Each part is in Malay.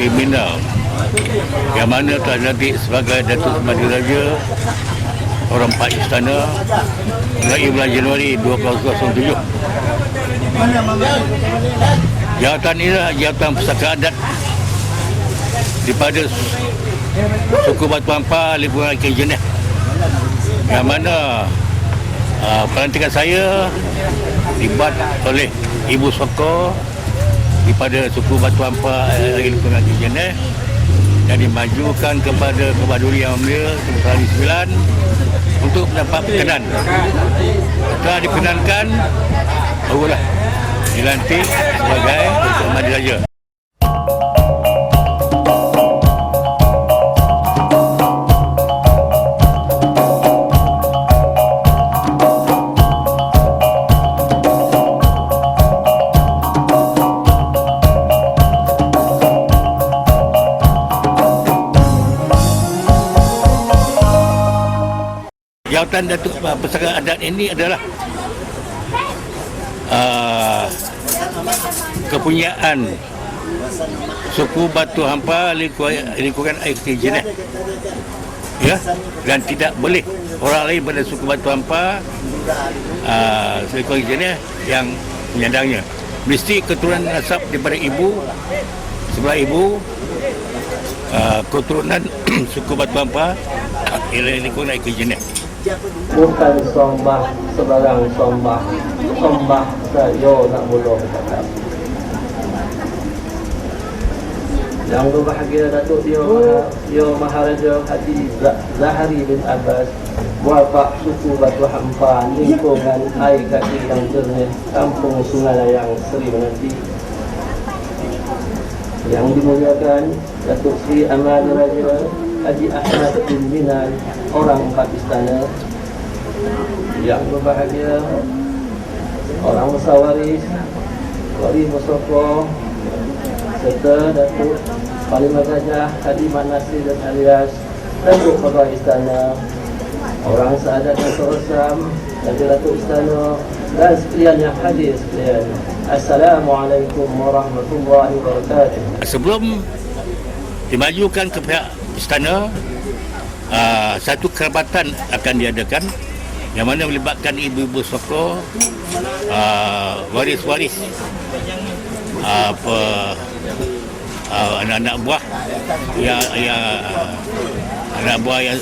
kriminal yang mana telah dilantik sebagai Datuk Semadi Raja Orang Empat Istana mulai bulan Januari 2007. Jawatan inilah jawatan Pusaka Adat daripada suku Batu Ampar, lingkungan Kejenih, yang mana pelantikan saya dibuat oleh Ibu Soko daripada suku Batu Ampar, lingkungan Kejenih, dan dimajukan kepada Kebaduri Yang Mulia Tun Sri 9 untuk mendapat perkenan. Setelah diperkenankan, barulah dilantik sebagai Datuk Semadi Raja. Jawatan Datuk Pusaka Adat ini adalah kepunyaan suku Batu Ampar, lingkungan air Kejenih, ya, dan tidak boleh orang lain pada suku Batu Ampar, lingkungan Kejenih yang menyandangnya. Mesti keturunan nasab daripada ibu, sebelah ibu, keturunan suku Batu Ampar, lingkungan air Kejenih. Bukan sombah sebarang sombah, sombah saya nak mula bercakap. Yang berbahagia Datuk Yo Maharaja Haji Zahari bin Abbas, wafak suku Batu Ampar, lingkungan air Gading yang jernih, kampung Sungai Layang, Seri Menanti. Yang dimuliakan Datuk Sri Amal Raja Haji Ahmad bin Minan, Orang Empat Istana. Yang berbahagia orang Musawaris, Wali Musoko, serta Datuk Panglima Gajah Haji Manasir dan alias Datuk Kepala Istana, orang Saadat Datuk Rosam, Datuk Istana, dan sekalian yang hadir sekalian. Assalamualaikum warahmatullahi wabarakatuh. Sebelum dimajukan ke pihak istana, satu kerabatan akan diadakan yang mana melibatkan ibu-ibu Soko, waris-waris, anak-anak buah yang anak buah yang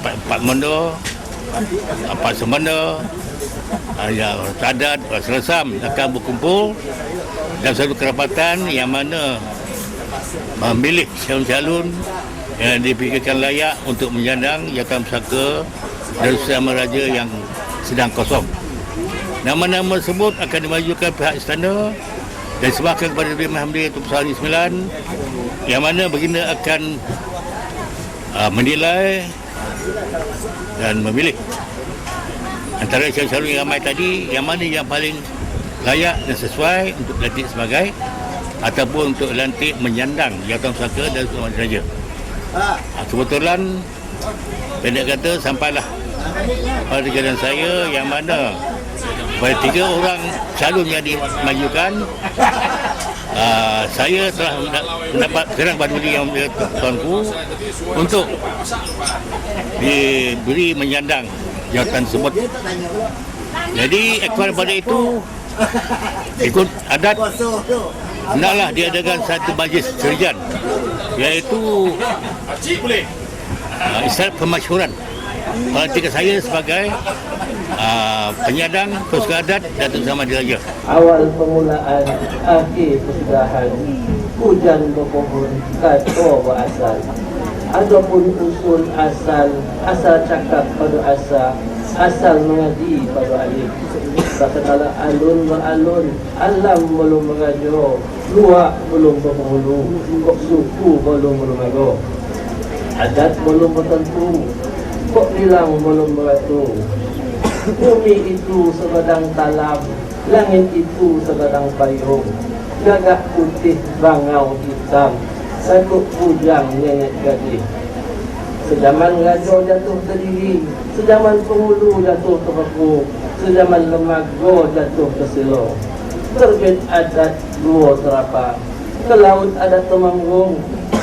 Pak Mendo, Pak Semendo, Sadat, Seresam akan berkumpul dalam satu kerabatan yang mana memilih calon-calon yang dipikirkan layak untuk menyandang jawatan pusaka Datuk Seri Raja yang sedang kosong. Nama-nama tersebut akan dimajukan pihak istana dan diserahkan kepada Yang Mulia Tun Sri 9, yang mana baginda akan menilai dan memilih antara calon-calon yang ramai tadi, yang mana yang paling layak dan sesuai untuk dilantik sebagai ataupun untuk dilantik menyandang jawatan pusaka Datuk Semadi Raja. Kebetulan pendek kata sampailah pada giliran saya, yang mana pada 3 orang calon yang dimajukan, saya telah mendapat kerang baduli yang tuanku untuk diberi menyandang jawatan tersebut. Jadi ekor pada itu ikut adat hendaklah diadakan satu majlis serjan, iaitu istilah pemasyhuran pelantikan saya sebagai penyandang Pusaka Adat Datuk Semadi Raja. Awal permulaan, akhir persudahan, hujan berpohon, kata berasal. Adapun usul asal, asal cakap pada asal mengaji pada alif. Katakanlah alun beralun, alam belum meraja, luak belum berpenghulu, kok suku belum bermago, adat belum bertentu, kok hilang belum beratu. Bumi itu sebadang talam, langit itu sebadang payung, gagak putih bangau hitam, satu bujang nenek gadis. Sejaman raja jatuh terdiri, sejaman penghulu jatuh terpekuk, sejaman lemago jatuh tersilong. Terbit adat dua terapa, ke laut adat temanggung,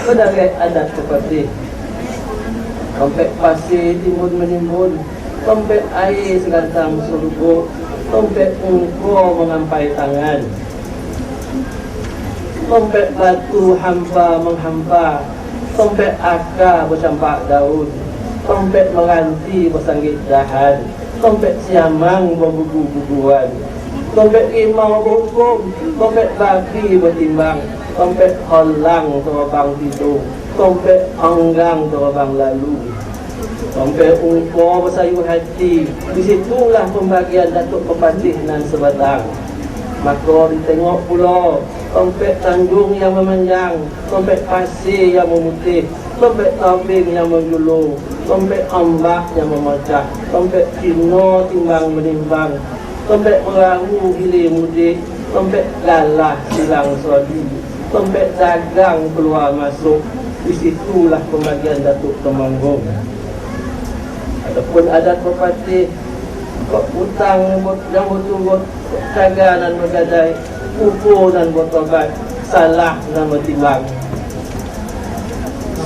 berbagai adat seperti tompek pasir timbun menimbun, tompek air segantang surga, tompek ungko mengampai tangan, tompek batu hampa menghampa, tompek akar bercampak daun, tompek meranti bersanggit dahan, tompek siamang berbubu-bubuan, tompek rimau berhukum, tompek baki bertimbang, tompek holang terbang tidur, tompek anggang terbang lalu, tompek ungko bersayu hati. Disitulah pembagian Datuk Pepatih nan sebatang. Maka ditengok pula tompek tanjung yang memanjang, tompek pasir yang memutih, tompek tabing yang menjulung, tompek ombak yang memecah, tompek kino timbang menimbang, tompek perahu hilir mudik, tompek galah silang sodi, tompek dagang keluar masuk. Disitulah pembagian Datuk Temanggung. Adapun adat Pepatih, kok hutang yang berturut, jaga dan bergadai, pukul dan bertobat, salah dan bertimbang.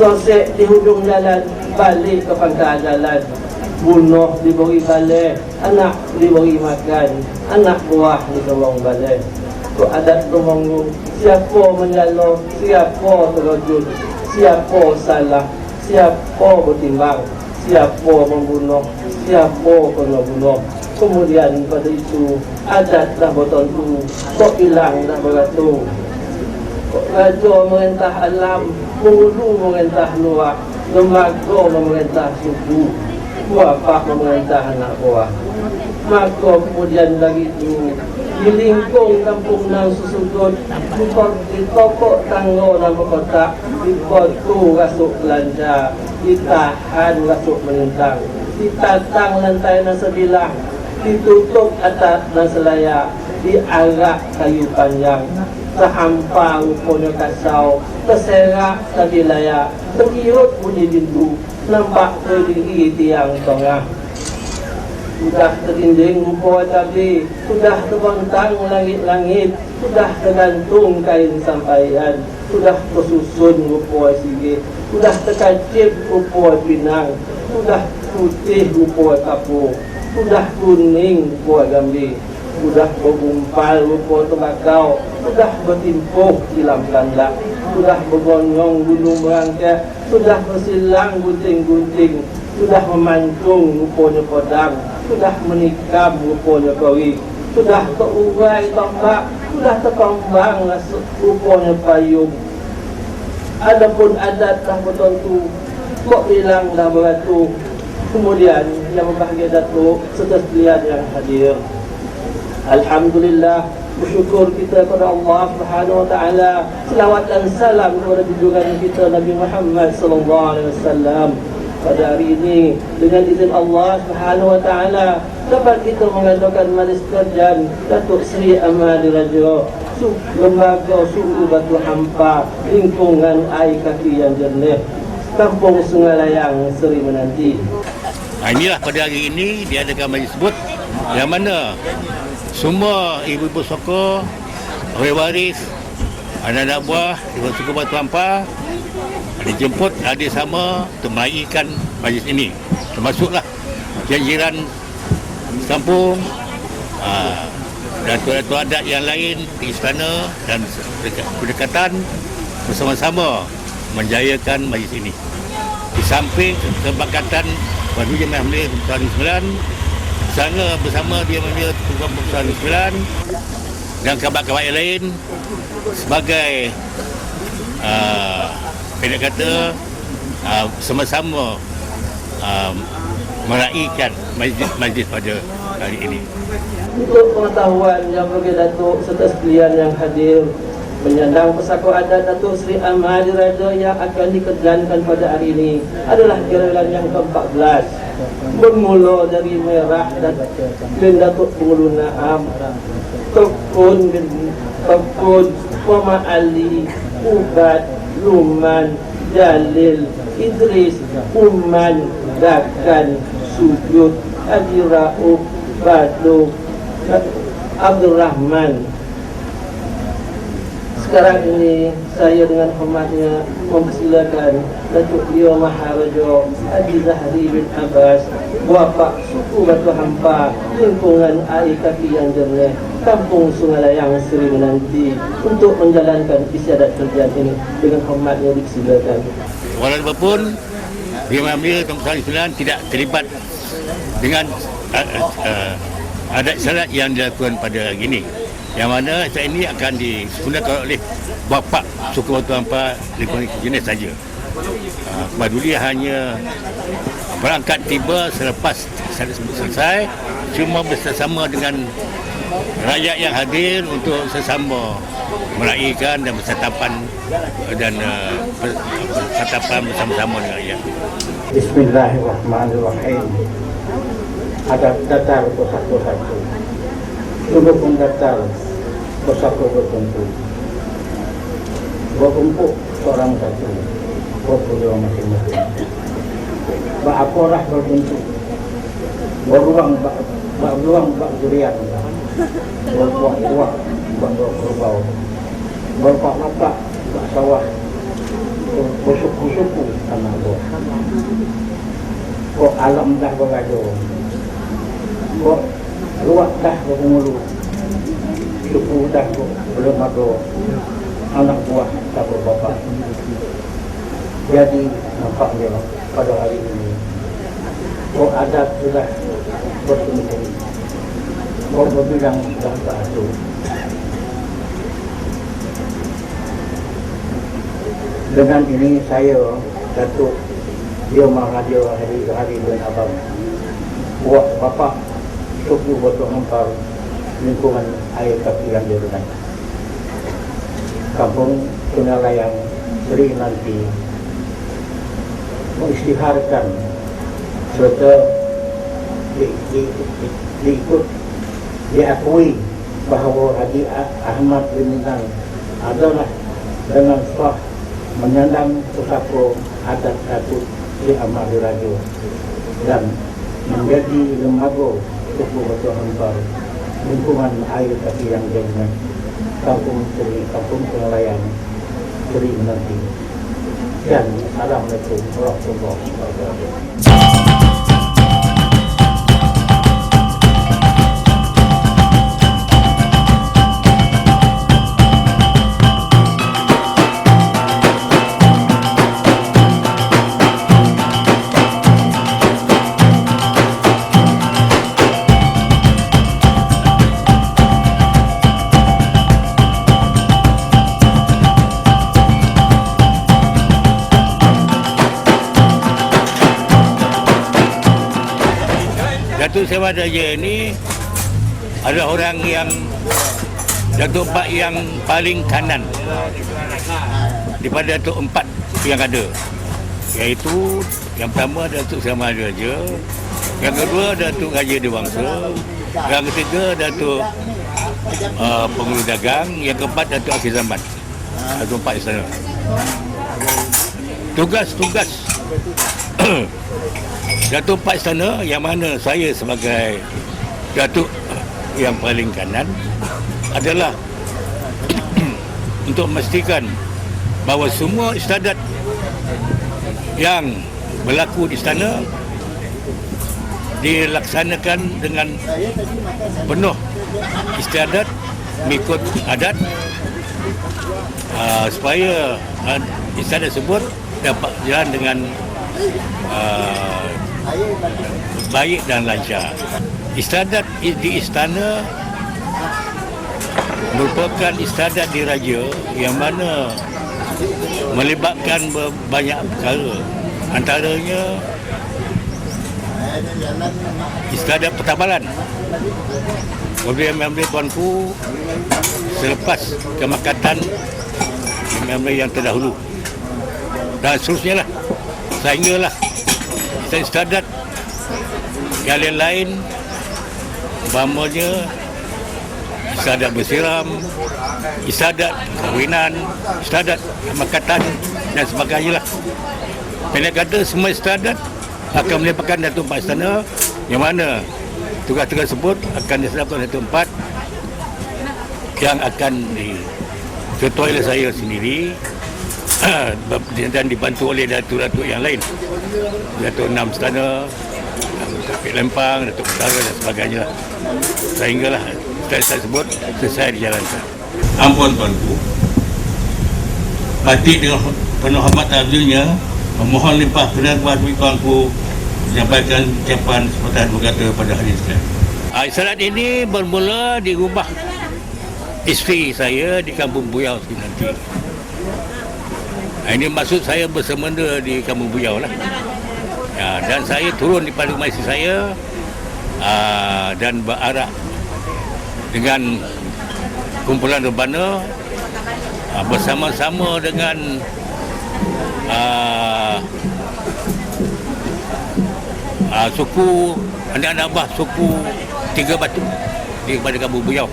Sosek di hujung jalan, balik ke pangkal jalan, bunuh diberi balai, anak diberi makan, anak buah ditolong balai. Kok adat Temanggung, siapa menyalur, siapa terjun, siapa salah, siapa bertimbang, siapa membunuh, siapa kena bunuh. Kemudian pada itu adat dah bertentu, kok hilang dah beratur. Kok raja merentah alam, penghulu merentah luar, lembaga memerintah suku, bapa memerintah anak buah. Maka kemudian dari itu di lingkung kampung nan susudut, di tokok tangga dan berkotak, di batu rasuk belanja, ditahan rasuk melintang, ditatang lantai dan sebilah, ditutup atap dan selayak, diarak kayu panjang, sehampa rupanya kasau, terserak tadi layak, terkirut bunyi pintu, nampak berdiri tiang tengah. Sudah terinding rupa tadi, sudah terbentang langit-langit, sudah tergantung kain sampaian, sudah tersusun rupa sige, sudah terkacip rupa pinang, sudah putih rupa kapur, sudah kuning rupa gambi, sudah bergumpal rupa tembakau, sudah bertimpuh silam kandak, sudah bergonyong gunung merangkak, sudah bersilang gunting-gunting, sudah memancung rupanya pedang, sudah menikam rupanya kori, sudah terurai tombak, sudah terkembang rupanya payung. Adapun adat dah bertentu, kok hilang dah beratur. Kemudian yang berbahagia Datuk serta sekalian yang hadir, alhamdulillah, bersyukur kita kepada Allah Subhanahu wa taala. Selawat dan salam kepada junjungan kita Nabi Muhammad sallallahu alaihi wasallam. Pada hari ini dengan izin Allah Subhanahu wa taala dapat kita mengadakan majlis kajian Datuk Seri Amali Raja, lembaga suku Batu Hampa, lingkungan air kaki yang jernih, Kampung Sungai Layang, Seri Menanti. Inilah pada hari ini diadakan majlis sebut yang mana semua ibu-ibu sokor, ahli waris, anak-anak buah ibu suku Batu Hampa dijemput hadir sama untuk meraihkan majlis ini, termasuklah jiran kampung, datuk-datuk adat yang lain di istana dan berdekatan bersama-sama menjayakan majlis ini. Di samping kesepakatan Wadud Jemaah Hamil Tahun 9 sana bersama dia Hamil Tahun 9 dan kabar-kabar yang lain sebagai pendek kata sama-sama meraihkan majlis pada hari ini. Untuk pengetahuan yang bagi Datuk serta sekalian yang hadir, menyandang pesako adat Datuk Seri Amali Raja yang akan dikerjakan pada hari ini adalah giliran yang ke-14, bermula dari Merah dan Datuk Pengulu Naam, Tekun bin Tekun, Muhammad Ali, Ubat, Luman, Jalil, Idris, Uman, Dakan, Sujud, Haji Rauf, Badu, Abdul Rahman. Sekarang ini saya dengan hormatnya mempersilakan Datuk Leo Maharaja Haji Zahri bin Abbas, Bapa suku Batu Hampa, lingkungan air kaki yang jernih, Kampung Sungai Layang Seri Menanti, untuk menjalankan istiadat kerjaan ini. Dengan hormatnya disilakan. Walaupun Imam Dia Tuan Islam tidak terlibat dengan adat salat yang dilakukan pada gini, yang mana saat ini akan digunakan oleh bapa suku Batu Hampa lingkungan jenis saja. Maduli hanya berangkat tiba selepas selesai, cuma bersama dengan rakyat yang hadir untuk sesama meraihkan dan bersatapan bersama-sama dengan rakyat. Bismillahirrahmanirrahim. Ada datar satu-satu. Dulu pun datar bersatu berkumpul. Berkumpul seorang satu. Berkumpul masing-masing. Beraporah berkumpul. Beruang bak durian. Berbuah-buah bak kerbau. Berpak-pak bak sawah. Bersuku-suku tanah buah. Kok alam dah bergaduh. Kok luak dah bermulu. Suku dah belum ada. Anak buah tak berbapak. Jadi nampaknya pada hari ini kok adat sudah berkumpul. Kok berbilang sudah berasuh. Dengan ini saya Datuk Leo Maharaja Haji Zahri bin Abbas, buat bapa suku Batu Hampa lingkungan air kaki yang jernih, Kampung Sungai Layang Seri Menanti, mengisytiharkan serta diakui bahawa Haji Ahmad bin Minang adalah dengan sah menyandang pusaka adat Datuk Seri Ahmad Raja dan menjadi lembaga suku Batu Hampa lingkungan air kaki yang jernih, Kampung Sungai Layang Seri Menanti. Dan Assalamualaikum warahmatullahi wabarakatuh. Datuk Seri Raja ini adalah orang yang Datuk Pak yang paling kanan daripada Datuk 4 yang ada, iaitu yang pertama Datuk Seri Raja, yang kedua Datuk Raja Dewangsa, yang ketiga Datuk Pengurus Dagang, yang keempat Datuk Akhir Zaman. Datuk 4 istana. Tugas-tugas Datuk Pak Istana, yang mana saya sebagai Datuk yang paling kanan, adalah untuk memastikan bahawa semua istiadat yang berlaku di istana dilaksanakan dengan penuh istiadat mengikut adat, supaya istiadat tersebut dapat jalan dengan baik dan lancar. Istiadat di istana merupakan istiadat diraja yang mana melibatkan banyak perkara, antaranya istiadat pertabalan. Member-member tuanku selepas kemakatan member yang terdahulu dan seterusnya lah, sehinggalah istiadat yang lain, umpamanya istiadat bersiram, istiadat kahwinan, istiadat kemakatan dan sebagainya lah. Pendek kata, semua istiadat akan melibatkan Datuk 4 istana, yang mana tugas-tugas tersebut akan diserahkan Datuk 4 yang akan ketua ialah saya sendiri dan dibantu oleh datuk-datuk yang lain, Datuk Enam Istana, Datuk Lempang, Datuk Utara dan sebagainya, sehinggalah saya sebut selesai dijalankan. Ampun tuanku, batik dengan penuh hormat adilnya memohon limpah kenan kepada tuanku menyampaikan ucapan sepatah berkata pada hari ini. Salat ini bermula di rumah isteri saya di Kampung Buyau nanti. Ini maksud saya bersemenda di Kampung Buyau lah. Ya, dan saya turun di pada rumah isteri saya dan berarak dengan kumpulan rebana bersama-sama dengan suku anak-anak bah suku Tiga Batu di pada Kampung Buyau,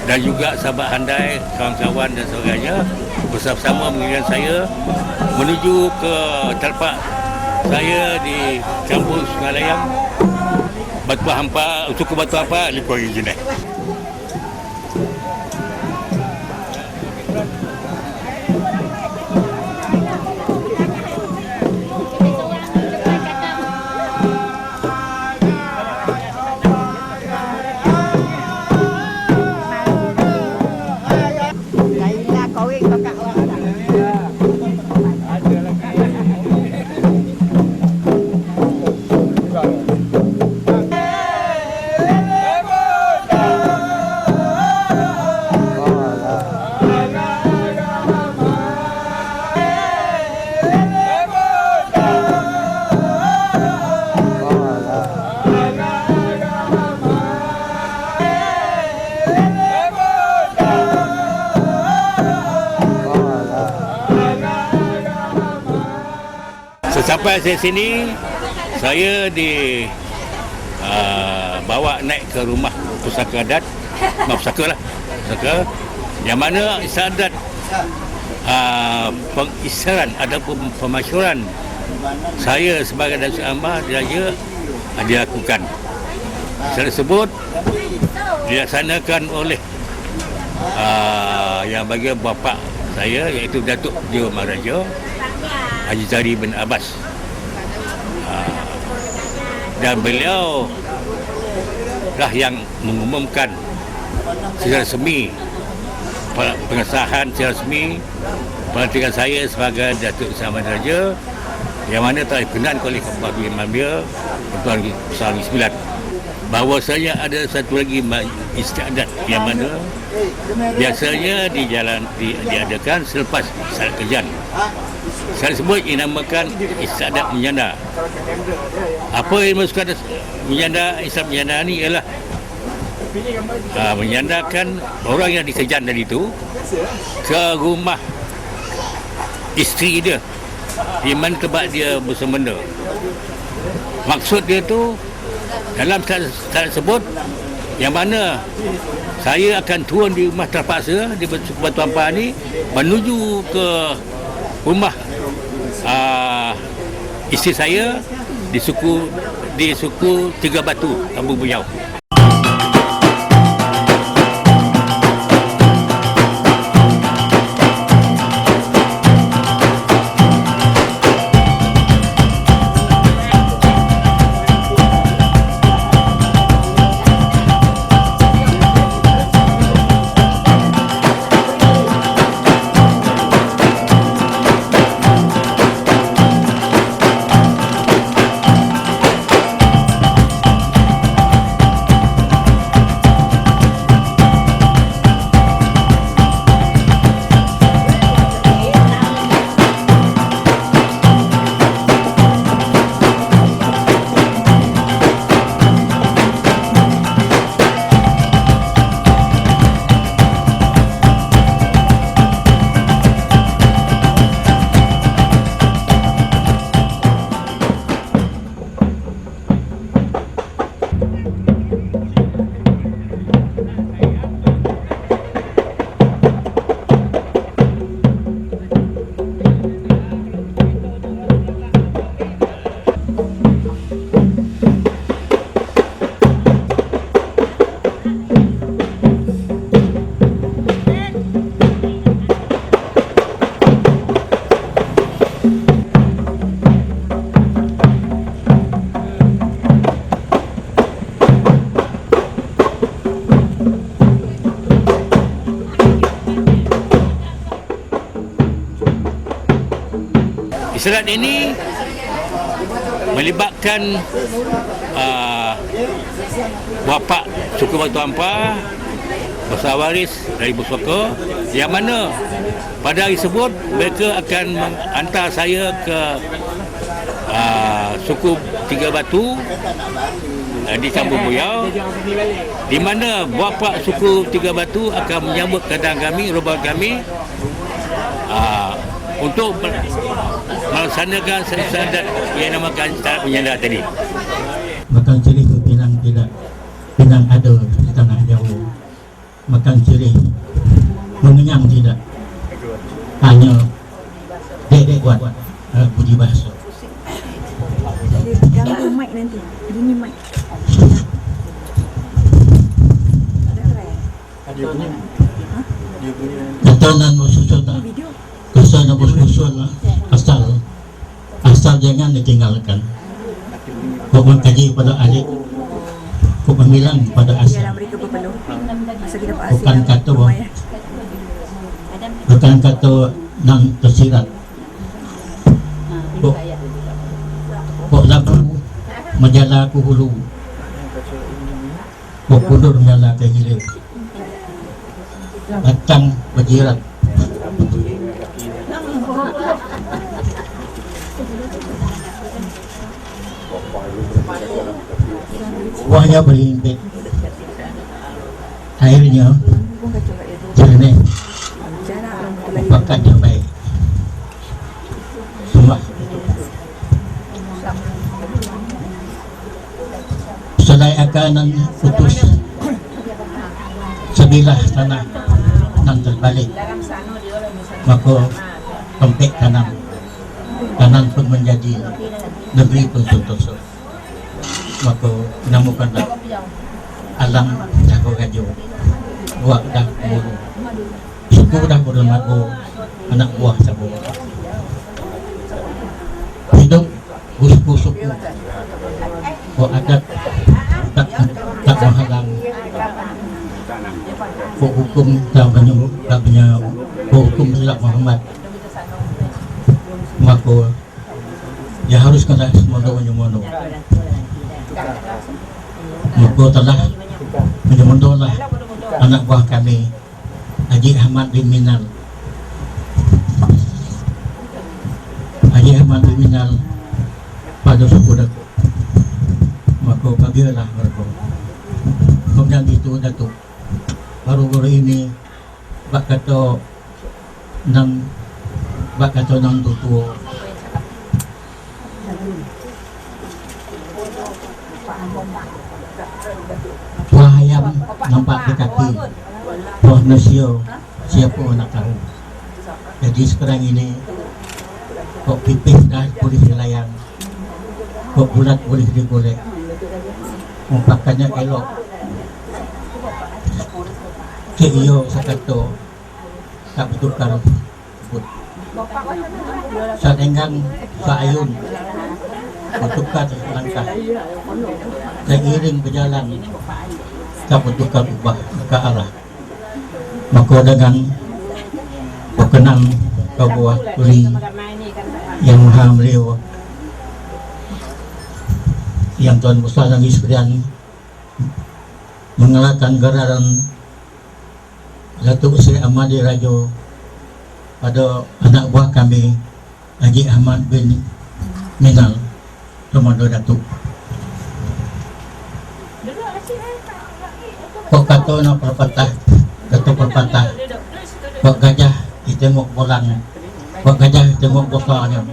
dan juga sahabat handai, kawan-kawan dan sebagainya bersama-sama mengirimkan saya menuju ke tempat saya di kampung Sungai Layang, Batu Hampa, suku Batu Hampa, Lipur Jenai. Sampai saya sini, saya bawa naik ke rumah pusaka adat, pusaka yang mana istiadat pengisytiharan ataupun pemasyuran saya sebagai Datuk Amah dia dilakukan. Saya sebut dilaksanakan oleh yang bagi bapa saya, iaitu Datuk Dio Maharaja Haji Zahari bin Abbas, dan beliau lah yang mengumumkan secara resmi pengesahan secara resmi pelantikan saya sebagai Datuk Sama Raja, yang mana telah dikenal oleh Kepala Imam dia Tuan Besar Negeri 9. Bahawasanya ada satu lagi istiadat yang mana biasanya diadakan selepas salat kerjaan. Saya sebut dinamakan istiadat menyanda. Apa yang dimaksudkan menyanda? Istiadat menyanda ni ialah menyandakan orang yang dikejan tadi itu ke rumah isteri dia di mana tempat dia bersemenda. Maksud dia tu dalam salat sebut yang mana saya akan turun di rumah terpaksa di Batu Hampa ni menuju ke rumah isteri saya di suku Tiga Batu, Kampung Buyau. Isyarat ini melibatkan bapa suku Batu Ampar, besar waris dari Busoko, yang mana pada hari tersebut mereka akan menghantar saya ke suku Tiga Batu di Kampung Buyau, di mana bapa suku Tiga Batu akan menyambut kedatangan kami, rombongan kami untuk melaksanakan syahadat yang namakan syahadat penyandera tadi. Makan ciri itu Pinang ada di tanah jauh. Makan ciri mengenyang tidak, hanya dek buat budi bahasa. Ganggu mic nanti, bunyi mic. Katanan bersusun tak, kesan bersusun asal jangan ditinggalkan. Kau mengkaji pada adik, kau memilang pada asal. Mereka berpeluh. Masa kita Pak Bukan kata bukan kata nang tersirat. Kok lagu menjala ku hulu, kok kudur menjala ke hilir. Batang berjirat, buahnya berhimpit, airnya jernih, pakatnya baik. Semua selai akanan putus sebilah tanah nan terbalik, maka tempek kanan pun menjadi negeri tusuk-tusuk. Maka namukanlah alam dah bergajo, buah dah mulu, suku dah berlemago, anak buah sabu. Hidup suku kok adat tak menghalang, kok hukum tak banyak hukum silap Muhammad. Maka ya harus kena semono. Maka telah menyemundolah anak buah kami Haji Ahmad bin Minal. Haji Ahmad bin Minal pada suku Datuk. Maka bagilah mereka. Kemudian itu Datuk baru-baru ini bak kata nang tutu wahayam nampak di kaki roh nasio, siapa nak tahu. Jadi sekarang ini kok pipih dah boleh dilayang, kok bulat boleh digolek, umpakannya elok. Iyo sakato tak bertukar sebut saat enggang saayun bertukar langkah, seiring berjalan tak bertukar ubah ke arah. Maka dengan berkenan ke buah tuli yang maha beliau yang Tuan Besar lagi sekalian mengalahkan geraran Datuk Seri Ahmadi Rajo pada anak buah kami Haji Ahmad bin Minal Komodo Datuk. Kok kata nak perpatah, kok gajah ditengok bolangnya, kok gajah ditengok bosarnya,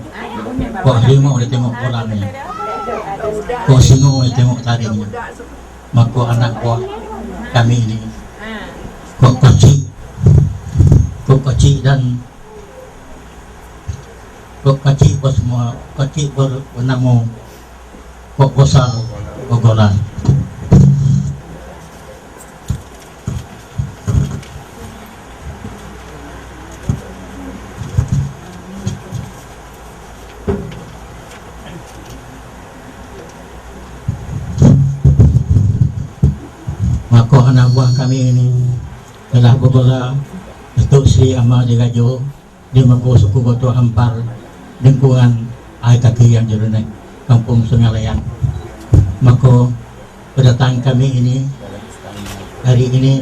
kok harimau ditengok bolangnya, kok singo ditengok taringnya. Maka anak buah kami ini kok kecil dan kok kecil semua, kecil bernama kok besar gogolan. Maka anak buah kami ini telah berbela Datuk Seri Ahmad Rajo di Mako Suku Batu Ampar lingkungan air kaki yang jernih Kampung Sungalayan. Maka kedatangan kami ini hari ini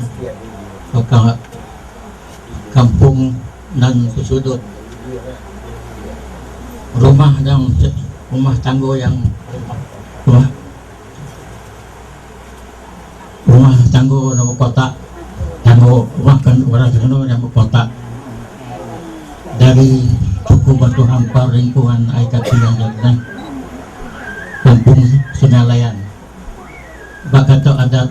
ke kampung dan sudut rumah tangga yang rumah tangga nama kota rumah kan orang nama kota dari suku Batu Hampar lingkungan air kaki yang jernih Kampung Sungalayan. Bakal adat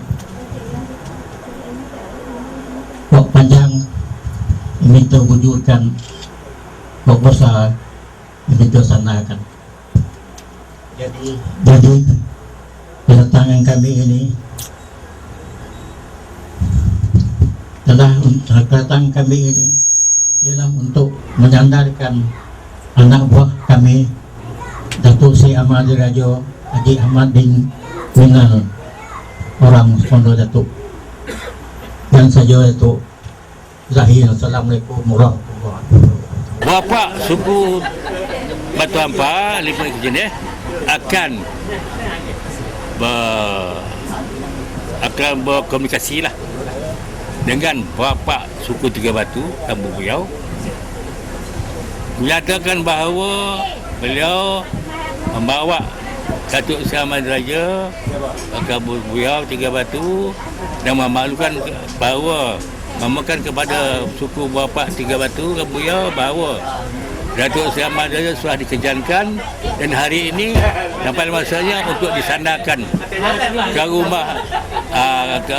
kok panjang ini terwujudkan kok besar ini tersanakan. Jadi kedatangan kami ini ialah untuk menyandarkan anak buah kami Datuk Sri Ahmad Rajo Haji Ahmad bin Minal orang Pondok Datuk yang saja itu Zahir. Assalamualaikum warahmatullahi wabarakatuh. Bapak suku Batu Hampar lingkungan Kejenih akan berkomunikasi lah dengan Bapak suku Tiga Batu Kampung Buyau, menyatakan bahawa beliau membawa Datuk Sri Ahmad Raja Kampung Buyau Tiga Batu dan memakan kepada suku Bapak Tiga Batu Kampung Buyau bahawa Datuk Sri Ahmad Raja sudah dikejankan dan hari ini sampai masanya untuk disandarkan ke rumah ke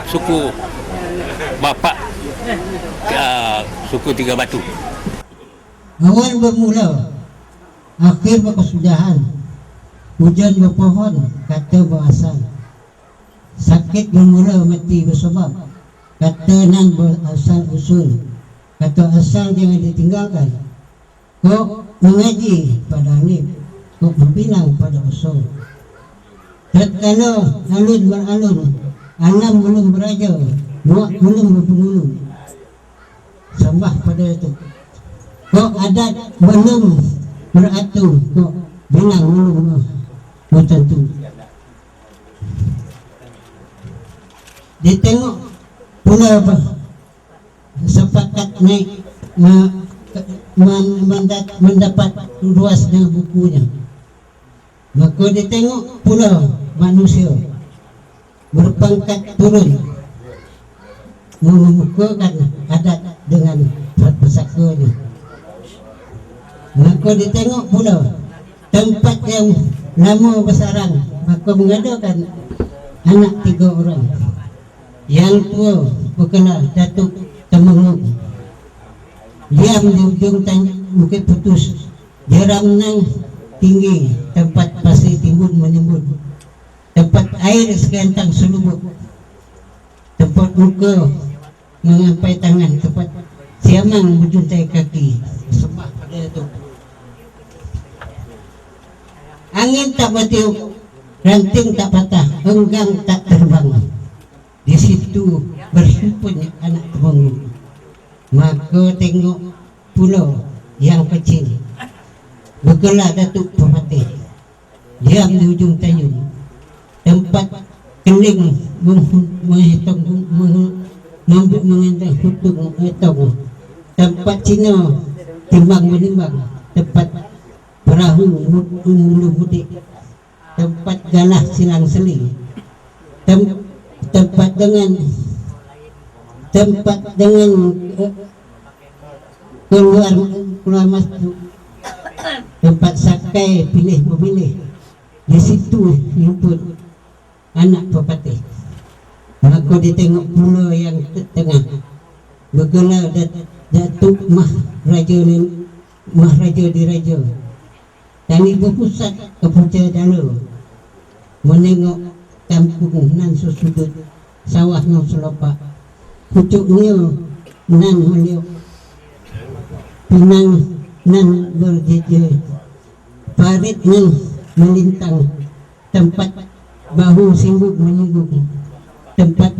suku Bapak suku Tiga Batu. Awal bermula, akhir berkesudahan. Hujan berpohon, kata berasal. Sakit bermula, mati bersebab. Kata nan berasal usul. Kata asal jangan ditinggalkan. Kok mengaji pada alif, kok berbilang pada usul. Tatkala alun beralun, alam belum beraja, buak belum berpenghulu. Sembah pada itu. Kok adat belum beratur, kok bilang belum bertentu. Ditengok pula sepakat naik mendapat luas dengan bukunya. Maka ditengok pula manusia berpangkat turun memukakan adat dengan pesakanya. Maka ditengok pula tempat yang lama bersarang, maka mengadakan anak 3 orang. Yang tua berkenal Datuk Temenggung, diam di ujung bukit putus, jeram nang tinggi, tempat pasir timbun menimbun, tempat air sekentang selubuk, tempat muka mengampai tangan, tempat siamang berjuntai kaki. Sembah pada itu. Angin tak bertiup, ranting tak patah, enggang tak terbang. Di situ berhimpun anak Temenggung. Maka tengok pulau yang kecil, bergelar Datuk Pepatih, diam di ujung tayun, tempat keling menghitung hitung, tempat Cina timbang menimbang, tempat perahu mulu mudik, tempat galah silang seling, tempat dengan keluar masuk, tempat sakai pilih memilih. Di situ himpun anak Pepatih. Maka ditengok pula yang tengah, bergelar Datuk Mahraja Diraja. Tani berpusat ke Puja Dala, menengok kampung nan sesudut, sawah nan selopak, pucuknya nan meliuk, pinang nan berjejer, parit nan melintang, tempat bahu singguk menyinggung, tempat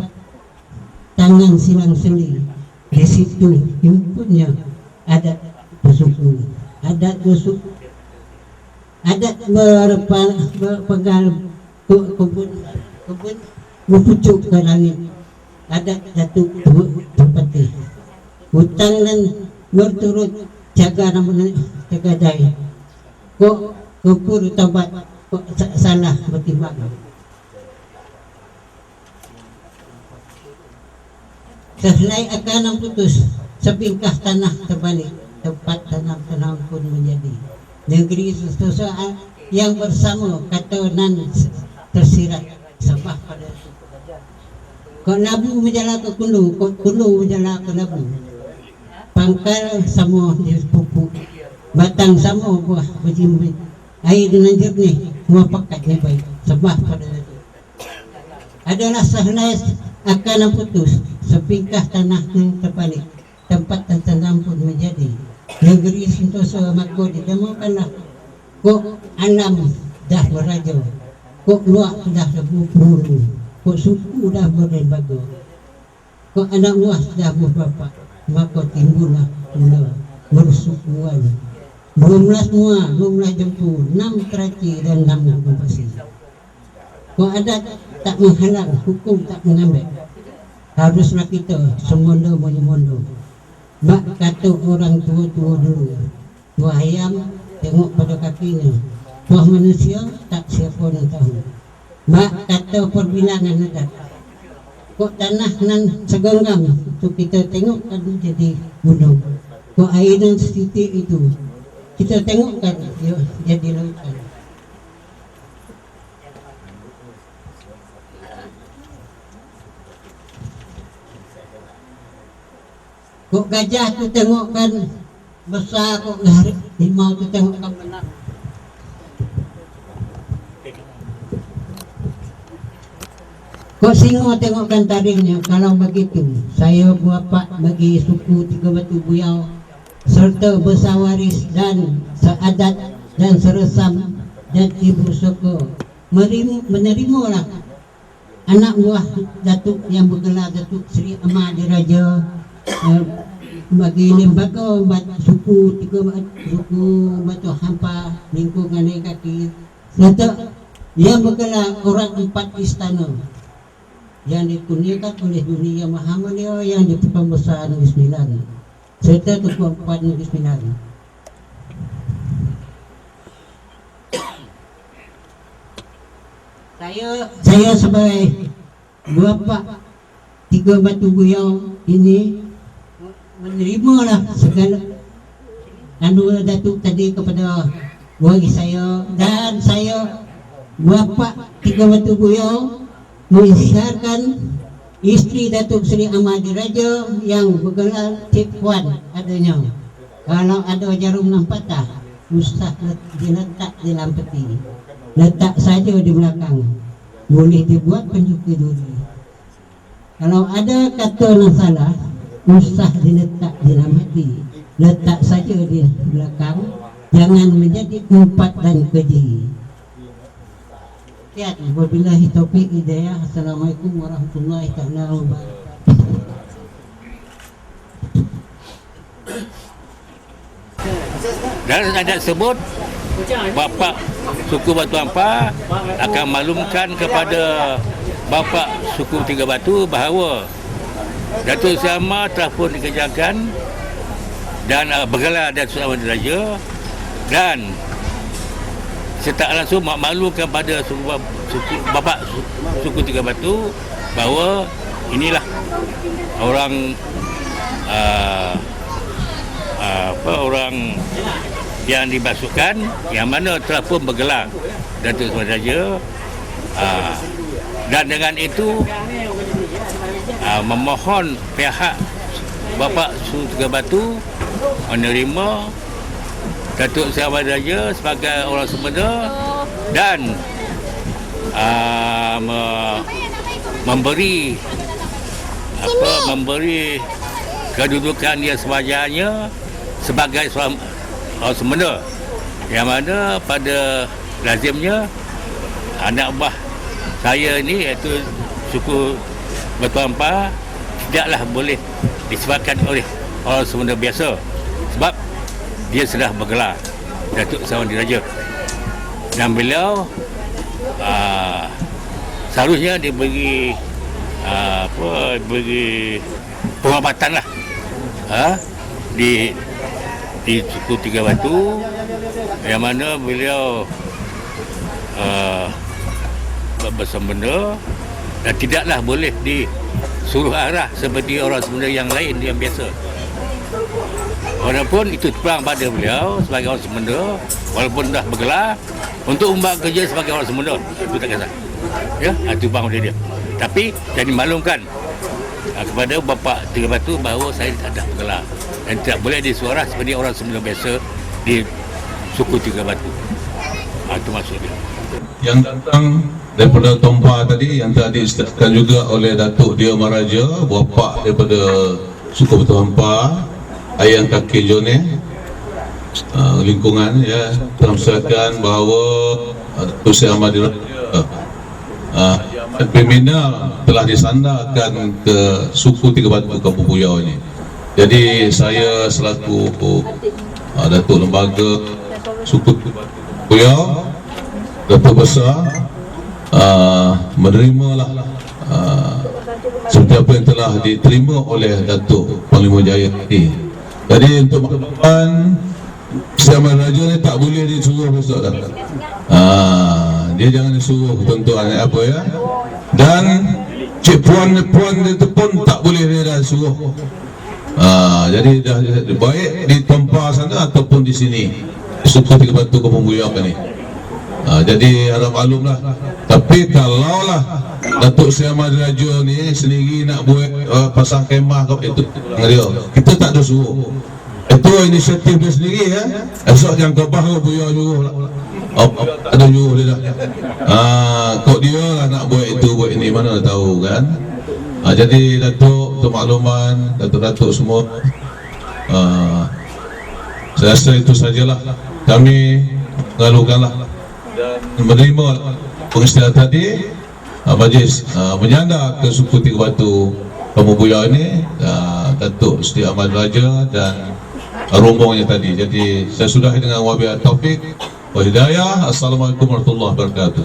tangan silang seli. Di situ himpunnya adat bersuku, adat busuk, adat berpegang kebun mempucuk ke langit, adat datuk Tupati, hutang dan berturut jaga nama jaga daya. Kok kepur tabat kok salah bertimbang. Sehelai akan putus, sepingkah tanah terbalik, tempat tanam pun menjadi negeri susu yang bersama kata nan tersirat sabah pada kok nabu menjala ke kundu, kok kundu menjala ke nabu, pangkal sama di pupuk, batang sama buah berjimbit, air dengan jernih, semua pakatnya baik, sabah pada itu adalah sehelai akan putus, sepingkah tanah yang terbalik, tempat tanam pun menjadi negeri sentosa maka ditemukanlah kok alam dah beraja, kok luak dah berburu, kok suku dah berlembaga, kok anak luas dah berbapa, maka timbullah mula bersukuan. Belumlah semua, belumlah jempu, 6 keraci dan 6 kompasi. Kok adat tak menghalang, hukum tak mengambil, haruslah kita semondo menyemondo. Mak kata orang tua-tua dulu, buah ayam tengok pada kakinya, buah manusia tak siapa yang tahu. Mak kata perbilangan adat, kok tanah nan segenggam itu kita tengok kan jadi gunung, kok air dan setitik itu kita tengok kan jadi lautan. Kok gajah tu tengok kan besar, kok limau tu tengok kan menang. Kok singo tengok kan taringnya. Kalau begitu, saya buapak bagi suku Tiga Batu Buyau serta bersawaris dan seadat dan seresam dan ibu suku menerimalah anak buah Datuk yang bergelar Datuk Seri Ahmad Diraja bagi lembaga suku suku Batu Hampa lingkungan kaki serta yang bergelar orang 4 istana yang dikurniakan oleh dunia Maha Mulia yang di Pembesar Negeri Sembilan serta Ketua 4 Negeri Sembilan. Saya sebagai bapa Tiga Batu Buyau ini menerimalah segala Datuk tadi kepada bagi saya, dan saya bapa Tiga Batu Buyau mengisytiharkan isteri Datuk Seri Ahmad Diraja yang bergelar Cik Puan adanya. Kalau ada jarum nan patah, usah diletak di dalam peti, letak saja di belakang, boleh dibuat pencuci duri. Kalau ada kata yang salah, usah diletak di dalam hati, letak saja di belakang, jangan menjadi empat dan keji. Wabillahi taufiq hidayah. Assalamualaikum warahmatullahi taala wabarakatuh. Dan adat sebut bapa suku Batu Hampa akan maklumkan kepada bapa suku Tiga Batu bahawa Datuk Seri Ahmad telah pun dikerjakan dan bergelar Datuk Seri Ahmad Diraja, dan serta langsung maklumkan pada bapa suku Tiga Batu bahawa inilah orang orang yang dibasuhkan yang mana telah pun bergelar Datuk Seri Ahmad Diraja, dan dengan itu memohon pihak bapa suku Tiga Batu menerima Datuk Seri Ahmad Diraja sebagai orang Semenda dan memberi kedudukan dia sewajarnya sebagai seorang orang Semenda, yang mana pada lazimnya anak buah saya ini iaitu suku Batu Hampa tidaklah boleh disebabkan oleh orang Semenda biasa, sebab dia sudah bergelar Datuk Sewan Diraja, dan beliau seharusnya diberi beri penghormatan lah di suku Tiga Batu, yang mana beliau bersembenda dan tidaklah boleh disuruh arah seperti orang Semenda yang lain yang biasa. Walaupun itu terpulang pada beliau sebagai orang Semenda, walaupun dah bergelar, untuk membuat kerja sebagai orang Semenda, itu tak kisah. Ya, itu bang dia. Tapi jadi maklumkan kepada Bapa Tiga Batu bahawa saya tak ada bergelar dan tidak boleh disuara seperti orang Semenda biasa di suku Tiga Batu. Itu maksud dia. Yang datang daripada Tompa tadi, yang tadi disertakan juga oleh Datuk Dia Maharaja, bapa daripada suku Batu Hampa, Ayang Kaki Jone, lingkungan ya, telah menserahkan bahawa Datuk Seri Ahmad Diraja Pembina telah disandarkan ke suku Tiga Batu Kampung Puyau ini. Jadi saya selaku Datuk Lembaga Suku Tiga Batu Puyau, Datuk Besar, menerimalah seperti apa yang telah diterima oleh Datuk Panglima Jaya ini. Jadi untuk makluman, Seri Ahmad Diraja ni tak boleh disuruh besok dah. Dia jangan disuruh tuan-tuan apa ya. Dan cik puan itu pun tak boleh dia dah suruh. Jadi dah baik di tempat sana ataupun di sini, suku Tiga Batu Kampung Puyau ni. Jadi harap maklumlah. Tapi kalaulah Datuk Seri Ahmad Diraja ni sendiri nak buat pasang kemah itu dia, kita tak ada suruh. Itu inisiatif dia sendiri ya. Esok yang kau bahu Puyau nyuruh lah. Tak ada nyuruh dia dah. Kok dia lah nak buat itu buat ini, mana tahu kan. Jadi Datuk, untuk makluman Datuk-Datuk semua, saya rasa itu sajalah. Kami mengalukanlah dan menerima pengisytiharan tadi. Majlis menyandar ke suku Tiga Batu Kampung Puyau ini, Datuk Seri Ahmad Diraja dan rombongnya tadi. Jadi saya sudahi dengan wabillahi taufik wa hidayah. Assalamualaikum warahmatullahi wabarakatuh.